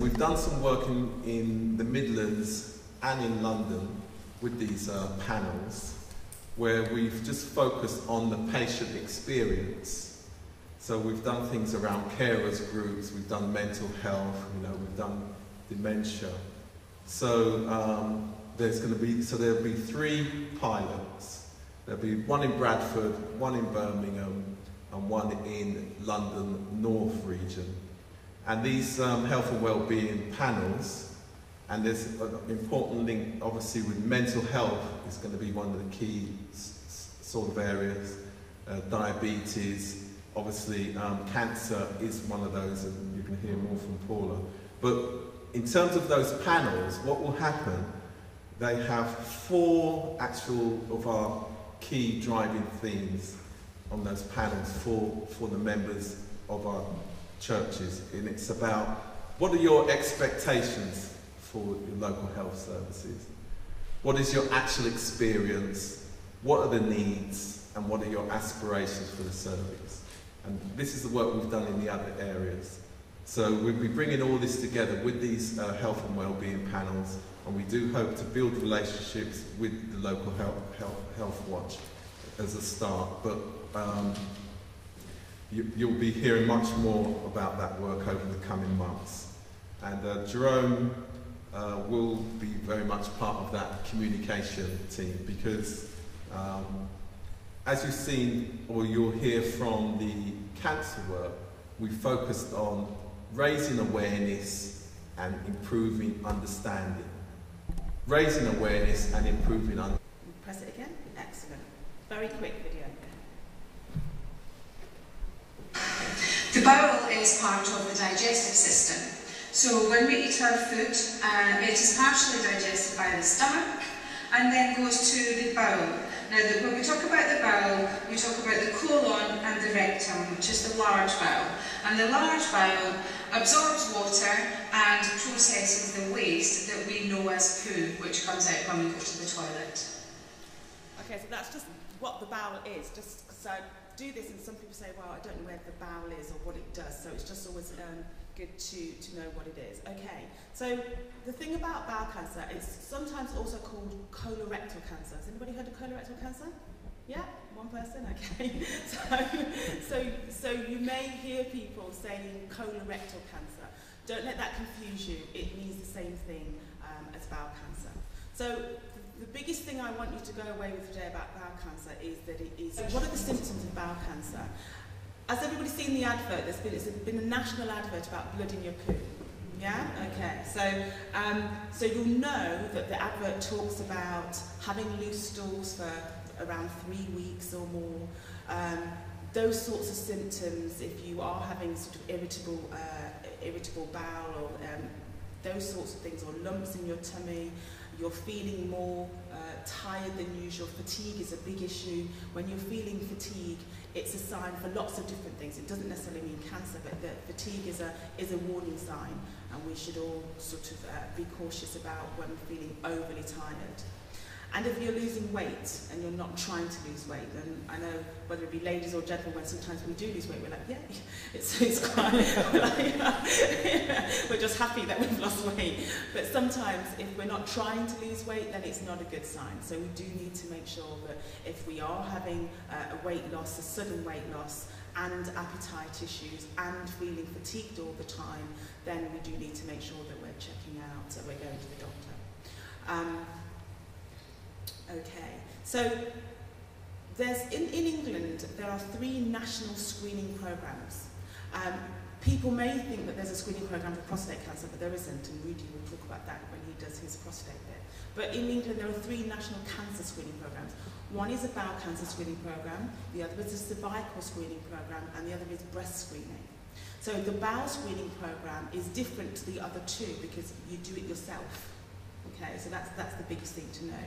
We've done some work in the Midlands and in London with these panels, where we've just focused on the patient experience. So we've done things around carers groups, we've done mental health, we've done dementia. So there'll be 3 pilots. There'll be one in Bradford, one in Birmingham, and one in London North region. And these health and wellbeing panels, and there's an important link obviously with mental health is going to be one of the key sort of areas. Diabetes, obviously cancer is one of those, and you can hear more from Paula. But in terms of those panels, what will happen, they have 4 actual of our key driving themes on those panels for the members of our churches. And it's about, what are your expectations for your local health services? What is your actual experience? What are the needs? And what are your aspirations for the service? And this is the work we've done in the other areas. So we'll be bringing all this together with these health and wellbeing panels, and we do hope to build relationships with the local health watch as a start. But you'll be hearing much more about that work over the coming months. And Jerome will be very much part of that communication team, because as you've seen, or you'll hear from the cancer work, we focused on raising awareness and improving understanding. Raising awareness and improving understanding. Press it again. Excellent. Very quick video. The bowel is part of the digestive system. So when we eat our food, it is partially digested by the stomach and then goes to the bowel. Now, when we talk about the bowel, we talk about the colon and the rectum, which is the large bowel. And the large bowel absorbs water and processes the waste that we know as poo, which comes out when we go to the toilet. Okay, so that's just what the bowel is. Just so do this, and some people say, well, I don't know where the bowel is or what it does, so it's just always good to know what it is. Okay, so the thing about bowel cancer, it's sometimes also called colorectal cancer. Has anybody heard of colorectal cancer? Yeah, one person, okay. So you may hear people saying colorectal cancer. Don't let that confuse you. It means the same thing as bowel cancer. So the biggest thing I want you to go away with today about bowel cancer is that it is, what are the symptoms of bowel cancer? Has everybody seen the advert? It's been a national advert about blood in your poo. Yeah? Okay. So you'll know that the advert talks about having loose stools for around 3 weeks or more. Those sorts of symptoms, if you are having sort of irritable bowel, or those sorts of things, or lumps in your tummy, you're feeling more tired than usual. Fatigue is a big issue. When you're feeling fatigue, it's a sign for lots of different things. It doesn't necessarily mean cancer, but the fatigue is a warning sign, and we should all sort of be cautious about when we're feeling overly tired. And if you're losing weight and you're not trying to lose weight, then I know whether it be ladies or gentlemen, when sometimes we do lose weight, we're like, yeah, it's quite, we're just happy that we've lost weight. But sometimes if we're not trying to lose weight, then it's not a good sign. So we do need to make sure that if we are having a weight loss, a sudden weight loss, and appetite issues, and feeling fatigued all the time, then we do need to make sure that we're checking out, that we're going to the doctor. Okay, so in England there are 3 national screening programs. People may think that there's a screening program for prostate cancer, but there isn't, and RUDI will talk about that when he does his prostate bit. But in England there are 3 national cancer screening programs. One is a bowel cancer screening program, the other is a cervical screening program, and the other is breast screening. So the bowel screening program is different to the other 2 because you do it yourself. Okay, so that's the biggest thing to know.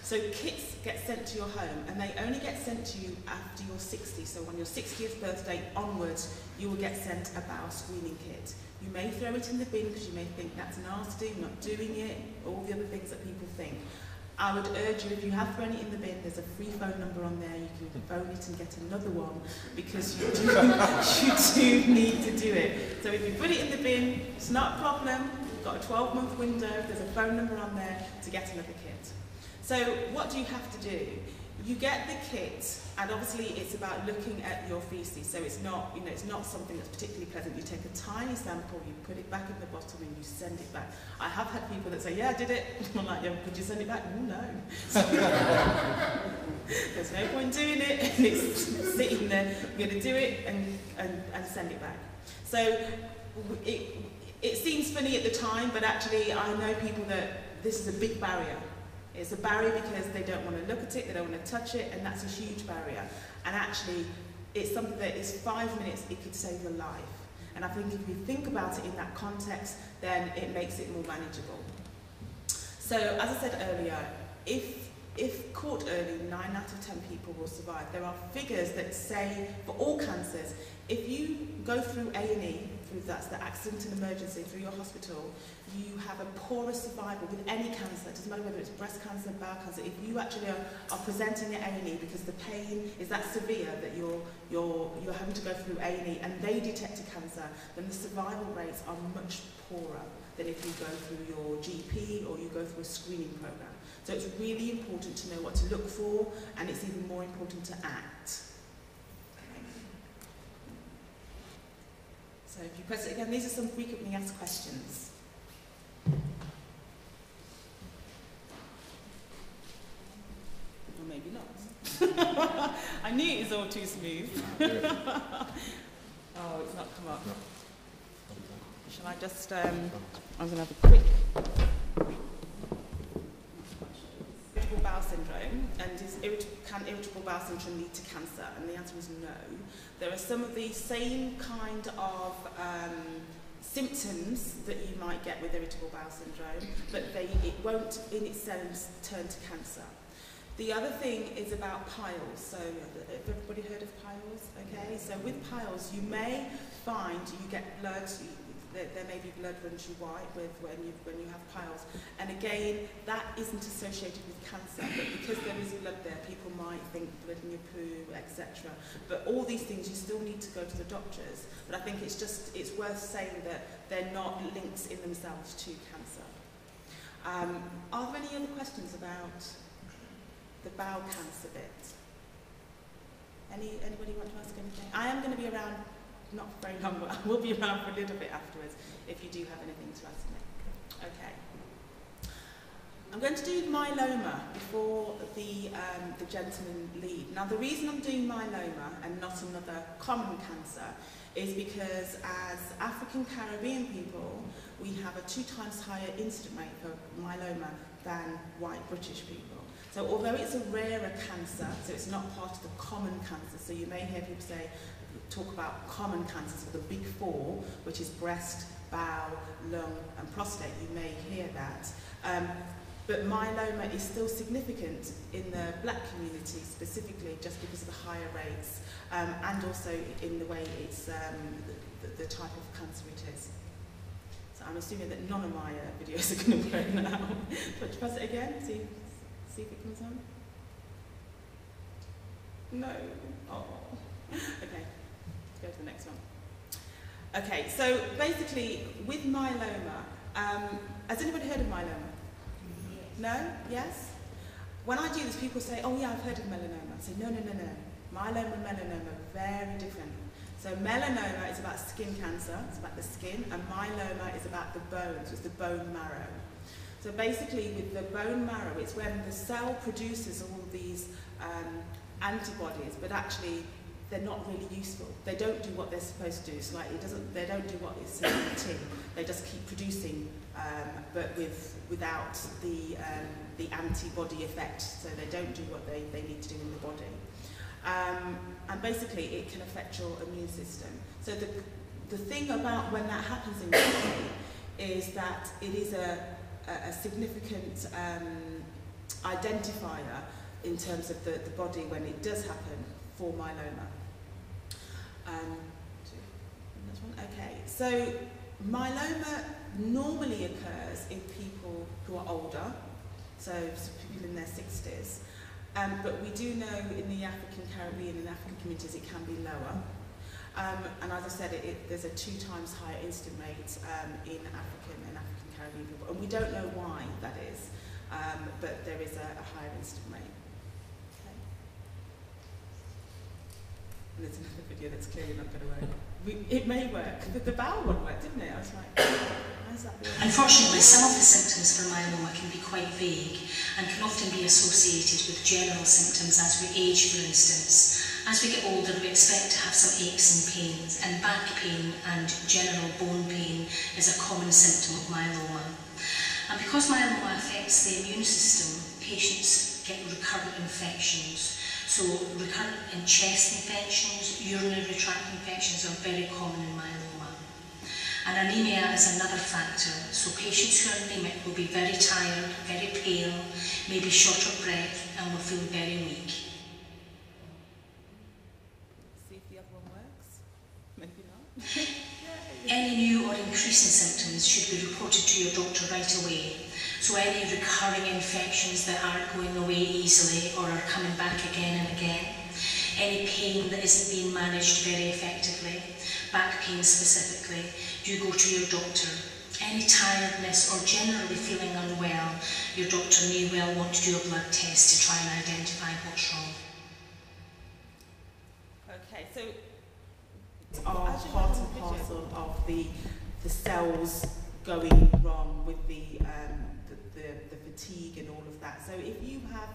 So kits get sent to your home, and they only get sent to you after you're 60. So on your 60th birthday onwards, you will get sent a bowel screening kit. You may throw it in the bin because you may think that's nasty, not doing it, all the other things that people think. I would urge you, if you have thrown it in the bin, there's a free phone number on there. You can phone it and get another one, because you do need to do it. So if you put it in the bin, it's not a problem. You've got a 12-month window. There's a phone number on there to get another kit. So what do you have to do? You get the kit, and obviously it's about looking at your faeces. So it's not, you know, it's not something that's particularly pleasant. You take a tiny sample, you put it back in the bottom, and you send it back. I have had people that say, "Yeah, I did it." I'm like, "Yeah, could you send it back?" Oh, no. There's no point doing it, and it's sitting there. You're going to do it and send it back. So it seems funny at the time, but actually I know people that this is a big barrier. It's a barrier because they don't want to look at it, they don't want to touch it, and that's a huge barrier. And actually, it's something that is 5 minutes, it could save your life. And I think if you think about it in that context, then it makes it more manageable. So, as I said earlier, if caught early, 9 out of 10 people will survive. There are figures that say, for all cancers, if you go through A&E, that's the accident and emergency, through your hospital, you have a poorer survival with any cancer. It doesn't matter whether it's breast cancer, bowel cancer. If you actually are presenting at A&E because the pain is that severe that you're having to go through A&E and they detect a cancer, then the survival rates are much poorer than if you go through your GP or you go through a screening program. So it's really important to know what to look for, and it's even more important to act. So if you press it again, these are some frequently asked questions. Or maybe not. I knew it was all too smooth. Oh, it's not come up. No. Shall I just, I'm going to have a quick... Irritable bowel syndrome, and can irritable bowel syndrome lead to cancer? And the answer is no. There are some of the same kind of symptoms that you might get with irritable bowel syndrome, but it won't in itself turn to cancer. The other thing is about piles. So, have everybody heard of piles? Okay, so with piles, you may find you get blood. There may be blood runs you white with when you have piles, and again that isn't associated with cancer, but because there is blood there, people might think blood in your poo, etc. But all these things you still need to go to the doctors. But I think it's worth saying that they're not links in themselves to cancer. Are there any other questions about the bowel cancer bit? Anybody want to ask anything? I am going to be around. Not very long, but I will be around for a little bit afterwards if you do have anything to ask me. Okay. I'm going to do myeloma before the gentleman lead. Now, the reason I'm doing myeloma and not another common cancer is because as African Caribbean people, we have a 2 times higher incident rate for myeloma than white British people. So although it's a rarer cancer, so it's not part of the common cancer, so you may hear people talk about common cancers for the big 4, which is breast, bowel, lung and prostate. You may hear that. But myeloma is still significant in the black community specifically just because of the higher rates and also in the way it's the type of cancer it is. So I'm assuming that none of my videos are going to work now. But press it again, see if it comes on. No. Oh. Okay. Go to the next one. Okay, so basically with myeloma, has anybody heard of myeloma? Yes. No? Yes? When I do this, people say, oh yeah, I've heard of melanoma. I say, no. Myeloma and melanoma are very different. So melanoma is about skin cancer, it's about the skin, and myeloma is about the bones, it's the bone marrow. So basically with the bone marrow, it's when the cell produces all these antibodies, but actually they're not really useful. They don't do what they're supposed to do. It's like they don't do what is in the tin. They just keep producing, but without the antibody effect. So they don't do what they need to do in the body. And basically, it can affect your immune system. So the thing about when that happens in your body is that it is a significant identifier in terms of the body when it does happen for myeloma. Okay, so myeloma normally occurs in people who are older, so people in their 60s. But we do know in the African Caribbean and African communities it can be lower. And as I said, there's a 2 times higher incident rate in African and African Caribbean people. And we don't know why that is, but there is a higher incident rate. Okay. And there's another video that's clearly not going to work. It may work. The bowel one worked, didn't it? I was like, how's that work? Unfortunately, some of the symptoms for myeloma can be quite vague and can often be associated with general symptoms as we age, for instance. As we get older, we expect to have some aches and pains, and back pain and general bone pain is a common symptom of myeloma. And because myeloma affects the immune system, patients get recurrent infections. So recurrent and chest infections, urinary tract infections are very common in myeloma. And anemia is another factor. So patients who are anemic will be very tired, very pale, maybe short of breath, and will feel very weak. See if the other one works. Maybe not. Any new or increasing symptoms should be reported to your doctor right away. So any recurring infections that aren't going away easily or are coming back again and again, any pain that isn't being managed very effectively, back pain specifically, do go to your doctor. Any tiredness or generally feeling unwell, your doctor may well want to do a blood test to try and identify what's wrong. Okay, so are part and parcel of the cells going wrong with the fatigue and all of that. So if you have,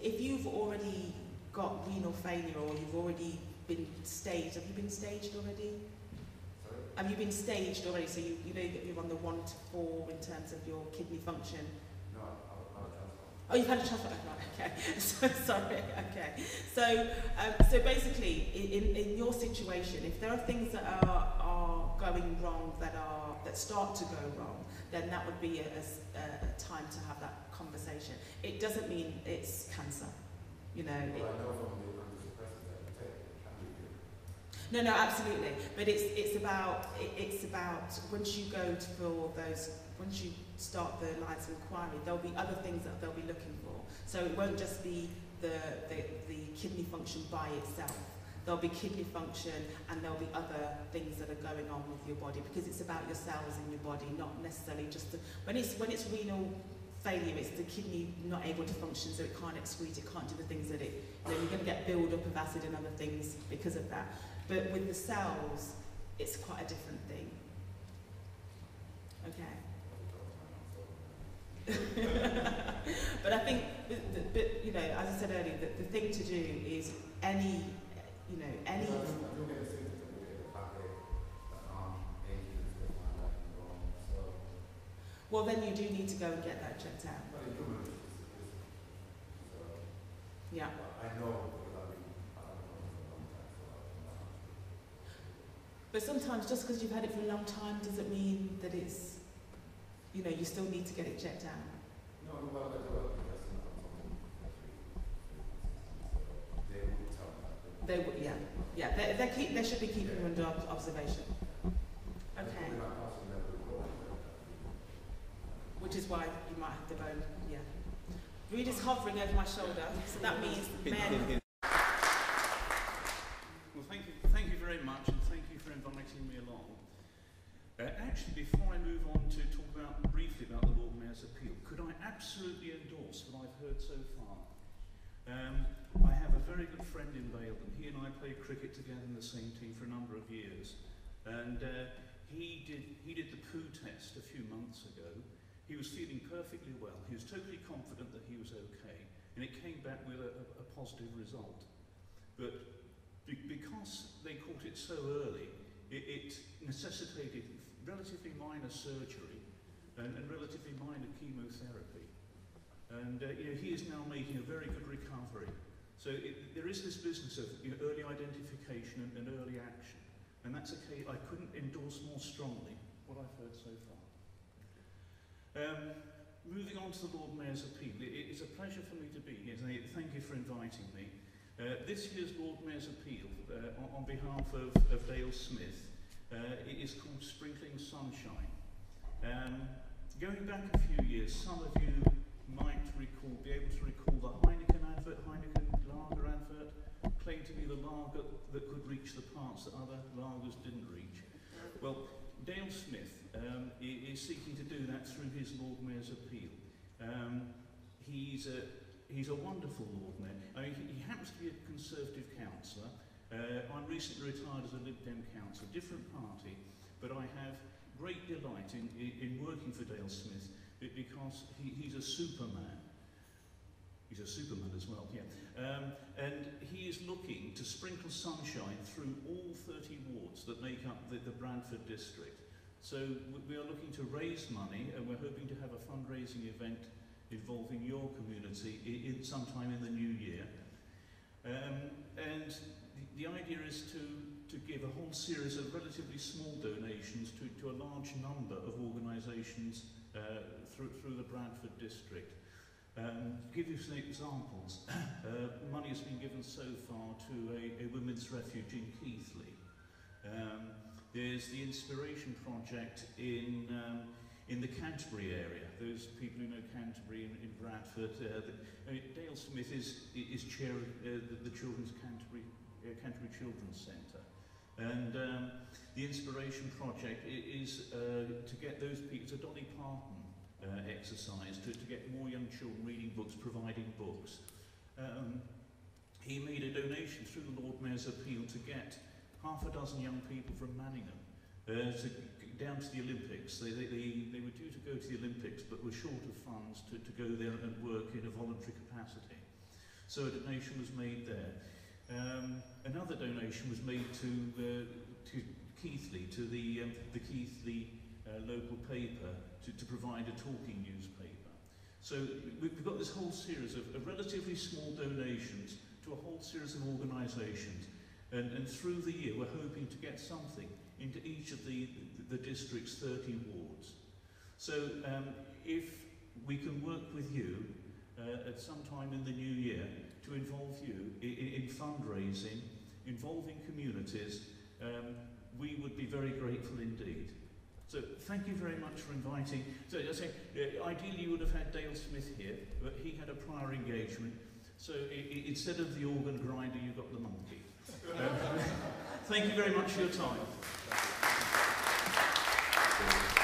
if you've already got renal failure or you've already been staged, have you been staged already? Sorry? Have you been staged already? So you know that you're on the 1 to 4 in terms of your kidney function. No, I've had a transplant. Oh, you've had a transplant. Right, okay. So, sorry. Okay. So basically, in your situation, if there are things that are going wrong that start to go wrong, then that would be a time to have that conversation. It doesn't mean it's cancer, you know. Well, I know from the antidepressants that you take, it can be good. No, absolutely. But it's about once you go for those, once you start the lines of inquiry, there'll be other things that they'll be looking for. So it won't just be the kidney function by itself. There'll be kidney function and there'll be other things that are going on with your body, because it's about your cells in your body, not necessarily just when it's renal failure, it's the kidney not able to function, so it can't excrete, it can't do the things that you're going to get build up of acid and other things because of that. But with the cells, it's quite a different thing. Okay. But I think, you know, as I said earlier, the thing to do is any. You know, any. Well, then you do need to go and get that checked out. Yeah. I know. But sometimes, just because you've had it for a long time, doesn't mean that it's, you know, you still need to get it checked out. No, well, They would, yeah. They should be keeping you under observation. Okay. Which is why you might have the bone. Yeah. Rudy's hovering over my shoulder, so that means men. Well, thank you very much, and thank you for inviting me along. Actually, before I move on to talk briefly about the Lord Mayor's appeal, could I absolutely endorse what I've heard so far? I have a very good friend in Baton. He and I played cricket together in the same team for a number of years, and he did the poo test a few months ago. He was feeling perfectly well. He was totally confident that he was okay, and it came back with a positive result. But because they caught it so early, it necessitated relatively minor surgery and relatively minor chemotherapy. And you know, he is now making a very good recovery. So there is this business of early identification and early action, and that's a case I couldn't endorse more strongly what I've heard so far. Moving on to the Lord Mayor's appeal, it is a pleasure for me to be here. Thank you for inviting me. This year's Lord Mayor's appeal, on behalf of Dale Smith, it is called Sprinkling Sunshine. Going back a few years, some of you might be able to recall the Heineken lager advert, claimed to be the lager that could reach the parts that other lagers didn't reach. Well, Dale Smith is seeking to do that through his Lord Mayor's appeal. He's a wonderful Lord Mayor. I mean, he happens to be a Conservative councillor. I'm recently retired as a Lib Dem councillor, different party, but I have great delight in working for Dale Smith because he's a superman. He's a superman as well, yeah. And he is looking to sprinkle sunshine through all 30 wards that make up the Bradford district. So we are looking to raise money, and we're hoping to have a fundraising event involving your community sometime in the new year. And the idea is to give a whole series of relatively small donations to a large number of organisations through the Bradford district. Give you some examples. Money has been given so far to a women's refuge in Keighley. There's the Inspiration Project in the Canterbury area. Those people who know Canterbury in Bradford. Dale Smith is chair of the Children's Canterbury Children's Centre. And the Inspiration Project is to get those people, it's a Dolly Parton exercise to get more young children reading books, providing books. He made a donation through the Lord Mayor's appeal to get half a dozen young people from Manningham down to the Olympics. They were due to go to the Olympics but were short of funds to go there and work in a voluntary capacity. So a donation was made there. Another donation was made to Keighley, to the Keighley local paper, to provide a talking newspaper. So we've got this whole series of relatively small donations to a whole series of organisations, and through the year we're hoping to get something into each of the district's 30 wards. So if we can work with you at some time in the new year to involve you in fundraising, involving communities, we would be very grateful indeed. So thank you very much for inviting. So I say, ideally you would have had Dale Smith here, but he had a prior engagement. So instead of the organ grinder, you got the monkey. Thank you very much for your time.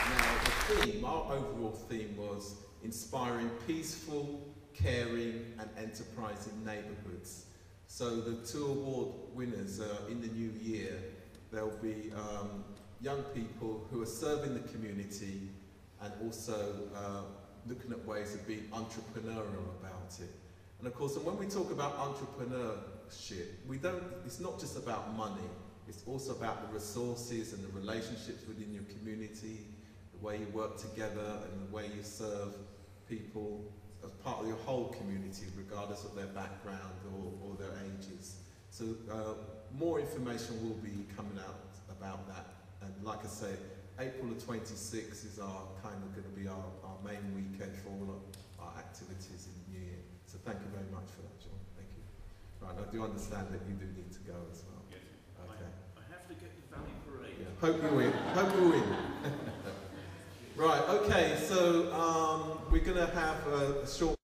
Now the theme, our overall theme was inspiring peaceful, caring and enterprising neighbourhoods. So the 2 award winners in the new year, there'll be young people who are serving the community and also looking at ways of being entrepreneurial about it. And of course, and when we talk about entrepreneurship, it's not just about money, it's also about the resources and the relationships within your community, the way you work together and the way you serve people as part of your whole community, regardless of their background or their ages. So more information will be coming out about that. And like I say, April the 26th is going to be our main weekend for all of our activities in the new year. So thank you very much for that, John. Thank you. Right, I do understand that you do need to go as well. Yes. Okay. I have to get the Valley Parade. Yeah. Hope you win. Hope you win. Right, okay, so we're going to have a short